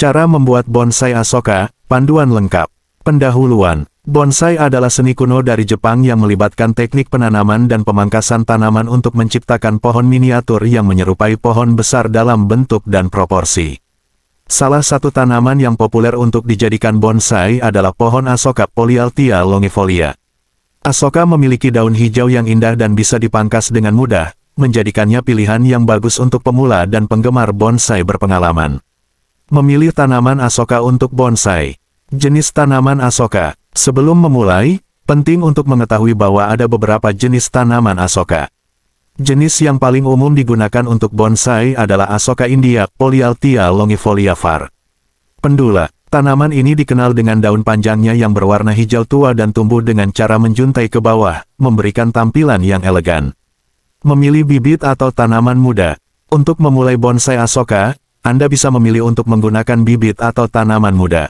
Cara membuat bonsai Asoka, panduan lengkap. Pendahuluan. Bonsai adalah seni kuno dari Jepang yang melibatkan teknik penanaman dan pemangkasan tanaman untuk menciptakan pohon miniatur yang menyerupai pohon besar dalam bentuk dan proporsi. Salah satu tanaman yang populer untuk dijadikan bonsai adalah pohon Asoka Polyalthia longifolia. Asoka memiliki daun hijau yang indah dan bisa dipangkas dengan mudah, menjadikannya pilihan yang bagus untuk pemula dan penggemar bonsai berpengalaman. Memilih tanaman Asoka untuk bonsai. Jenis tanaman Asoka. Sebelum memulai, penting untuk mengetahui bahwa ada beberapa jenis tanaman Asoka. Jenis yang paling umum digunakan untuk bonsai adalah Asoka India, Polyalthia longifolia var. Pendula. Tanaman ini dikenal dengan daun panjangnya yang berwarna hijau tua dan tumbuh dengan cara menjuntai ke bawah, memberikan tampilan yang elegan. Memilih bibit atau tanaman muda. Untuk memulai bonsai Asoka, Anda bisa memilih untuk menggunakan bibit atau tanaman muda.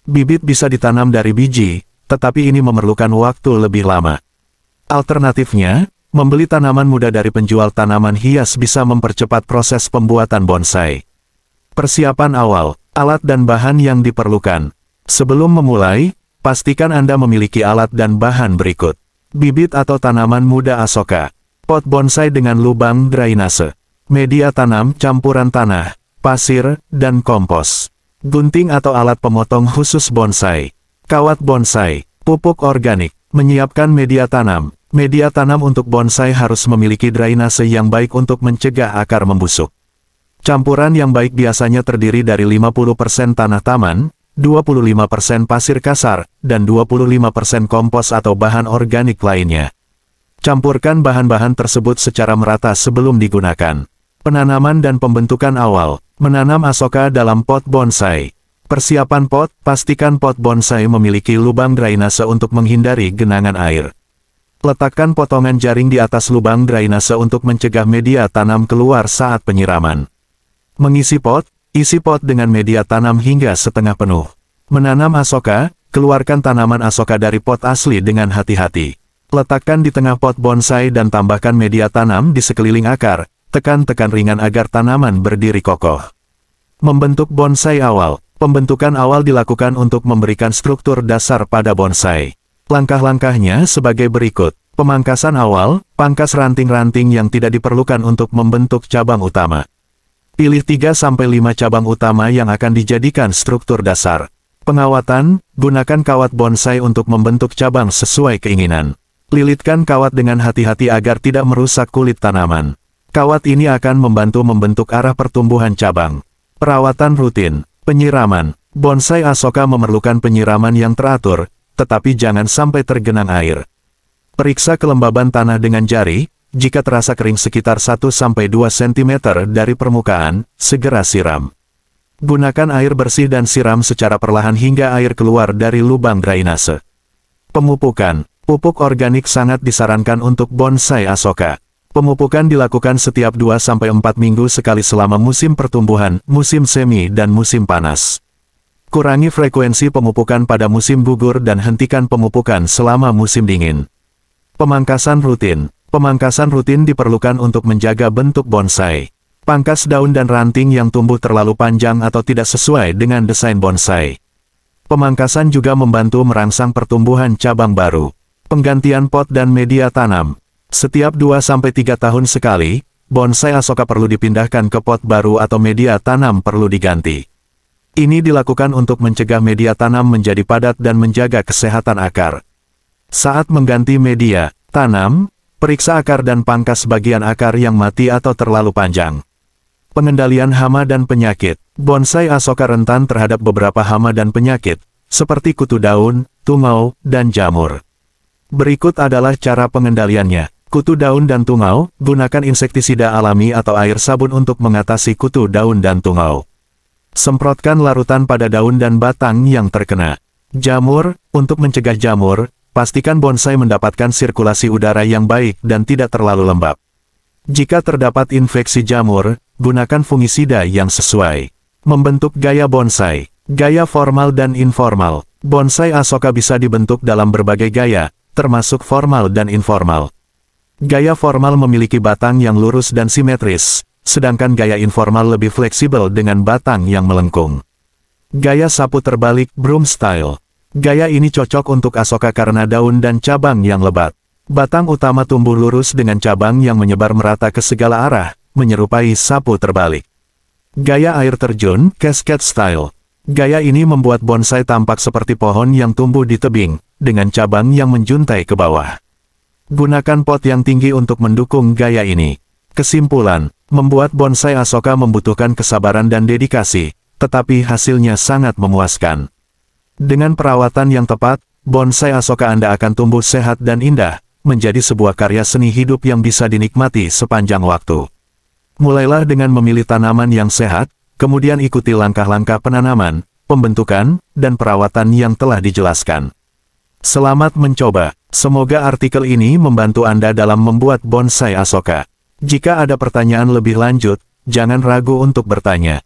Bibit bisa ditanam dari biji, tetapi ini memerlukan waktu lebih lama. Alternatifnya, membeli tanaman muda dari penjual tanaman hias bisa mempercepat proses pembuatan bonsai. Persiapan awal, alat dan bahan yang diperlukan. Sebelum memulai, pastikan Anda memiliki alat dan bahan berikut. Bibit atau tanaman muda Asoka. Pot bonsai dengan lubang drainase. Media tanam campuran tanah, pasir, dan kompos. Gunting atau alat pemotong khusus bonsai. Kawat bonsai. Pupuk organik. Menyiapkan media tanam. Media tanam untuk bonsai harus memiliki drainase yang baik untuk mencegah akar membusuk. Campuran yang baik biasanya terdiri dari 50% tanah taman, 25% pasir kasar, dan 25% kompos atau bahan organik lainnya. Campurkan bahan-bahan tersebut secara merata sebelum digunakan. Penanaman dan pembentukan awal. Menanam Asoka dalam pot bonsai. Persiapan pot, pastikan pot bonsai memiliki lubang drainase untuk menghindari genangan air. Letakkan potongan jaring di atas lubang drainase untuk mencegah media tanam keluar saat penyiraman. Mengisi pot, isi pot dengan media tanam hingga setengah penuh. Menanam Asoka, keluarkan tanaman Asoka dari pot asli dengan hati-hati. Letakkan di tengah pot bonsai dan tambahkan media tanam di sekeliling akar. Tekan-tekan ringan agar tanaman berdiri kokoh. Membentuk bonsai awal. Pembentukan awal dilakukan untuk memberikan struktur dasar pada bonsai. Langkah-langkahnya sebagai berikut. Pemangkasan awal, pangkas ranting-ranting yang tidak diperlukan untuk membentuk cabang utama. Pilih 3-5 cabang utama yang akan dijadikan struktur dasar. Pengawatan, gunakan kawat bonsai untuk membentuk cabang sesuai keinginan. Lilitkan kawat dengan hati-hati agar tidak merusak kulit tanaman. Kawat ini akan membantu membentuk arah pertumbuhan cabang. Perawatan rutin. Penyiraman. Bonsai Asoka memerlukan penyiraman yang teratur, tetapi jangan sampai tergenang air. Periksa kelembaban tanah dengan jari, jika terasa kering sekitar 1-2 cm dari permukaan, segera siram. Gunakan air bersih dan siram secara perlahan hingga air keluar dari lubang drainase. Pemupukan. Pupuk organik sangat disarankan untuk bonsai Asoka. Pemupukan dilakukan setiap 2-4 minggu sekali selama musim pertumbuhan, musim semi dan musim panas. Kurangi frekuensi pemupukan pada musim gugur dan hentikan pemupukan selama musim dingin. Pemangkasan rutin. Pemangkasan rutin diperlukan untuk menjaga bentuk bonsai. Pangkas daun dan ranting yang tumbuh terlalu panjang atau tidak sesuai dengan desain bonsai. Pemangkasan juga membantu merangsang pertumbuhan cabang baru. Penggantian pot dan media tanam. Setiap 2-3 tahun sekali, bonsai Asoka perlu dipindahkan ke pot baru atau media tanam perlu diganti. Ini dilakukan untuk mencegah media tanam menjadi padat dan menjaga kesehatan akar. Saat mengganti media tanam, periksa akar dan pangkas bagian akar yang mati atau terlalu panjang. Pengendalian hama dan penyakit. Bonsai Asoka rentan terhadap beberapa hama dan penyakit, seperti kutu daun, tungau, dan jamur. Berikut adalah cara pengendaliannya. Kutu daun dan tungau, gunakan insektisida alami atau air sabun untuk mengatasi kutu daun dan tungau. Semprotkan larutan pada daun dan batang yang terkena. Jamur, untuk mencegah jamur, pastikan bonsai mendapatkan sirkulasi udara yang baik dan tidak terlalu lembab. Jika terdapat infeksi jamur, gunakan fungisida yang sesuai. Membentuk gaya bonsai. Gaya formal dan informal. Bonsai Asoka bisa dibentuk dalam berbagai gaya, termasuk formal dan informal. Gaya formal memiliki batang yang lurus dan simetris, sedangkan gaya informal lebih fleksibel dengan batang yang melengkung. Gaya sapu terbalik broom style. Gaya ini cocok untuk Asoka karena daun dan cabang yang lebat. Batang utama tumbuh lurus dengan cabang yang menyebar merata ke segala arah, menyerupai sapu terbalik. Gaya air terjun cascade style. Gaya ini membuat bonsai tampak seperti pohon yang tumbuh di tebing, dengan cabang yang menjuntai ke bawah. Gunakan pot yang tinggi untuk mendukung gaya ini. Kesimpulan, membuat bonsai Asoka membutuhkan kesabaran dan dedikasi, tetapi hasilnya sangat memuaskan. Dengan perawatan yang tepat, bonsai Asoka Anda akan tumbuh sehat dan indah, menjadi sebuah karya seni hidup yang bisa dinikmati sepanjang waktu. Mulailah dengan memilih tanaman yang sehat, kemudian ikuti langkah-langkah penanaman, pembentukan, dan perawatan yang telah dijelaskan. Selamat mencoba, semoga artikel ini membantu Anda dalam membuat bonsai Asoka. Jika ada pertanyaan lebih lanjut, jangan ragu untuk bertanya.